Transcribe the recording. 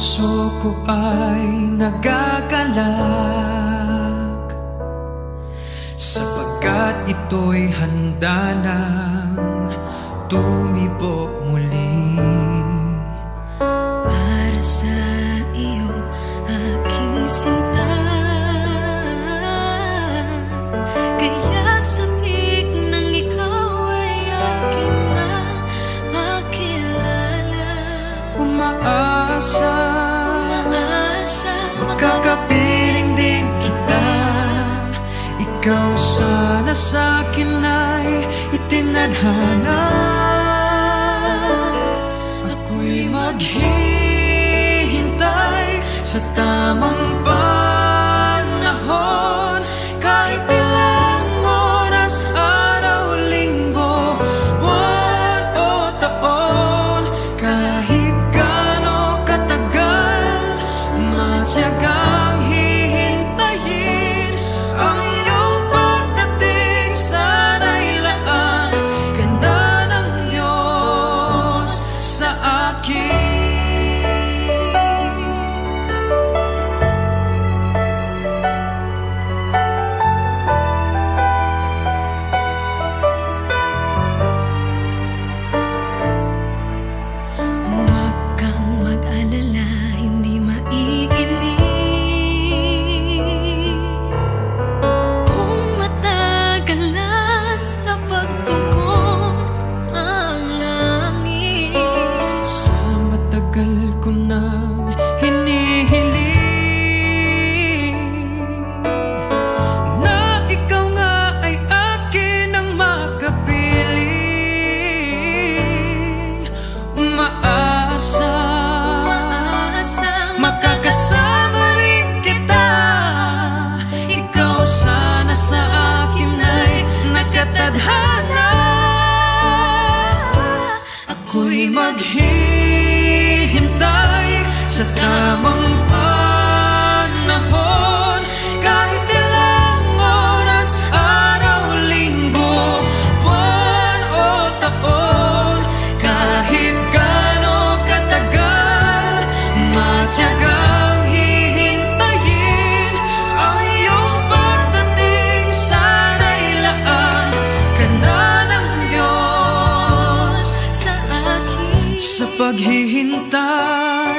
puso ko ay nagagalak, sapagkat ito'y handa nang tumibok muli. Para sa iyo, aking sinta, kaya sabik nang ikaw ay aking na makilala. Umaasa, magkakapiling din kita. Ikaw sana sa'kin ay itinadhana. Ako'y maghihintay sa tamang panahon, kahit ilang oras, araw, linggo, buwan o taon. Kahit gaano katagal, matyagang hihintayin ang iyong pagdating. Sana'y laan ka na ng Diyos sa akin. Huwag kang mag-alala, hindi maiinip kung matagalan sa pagtugon ang langit. Sa matagal ko nang hinihiling na ikaw nga ay akin ang makapiling. Umaasa, makakasama rin kita. Ikaw sana sa akin ay nakatadhana. Ako'y maghihintay sa tamang panahon, kahit ilang oras, araw, linggo, buwan o taon. Kahit gaano katagal, matyagang hihintayin ang iyong pagdating. Sana'y laan ka na ng Diyos Sa akin, sa paghihintay.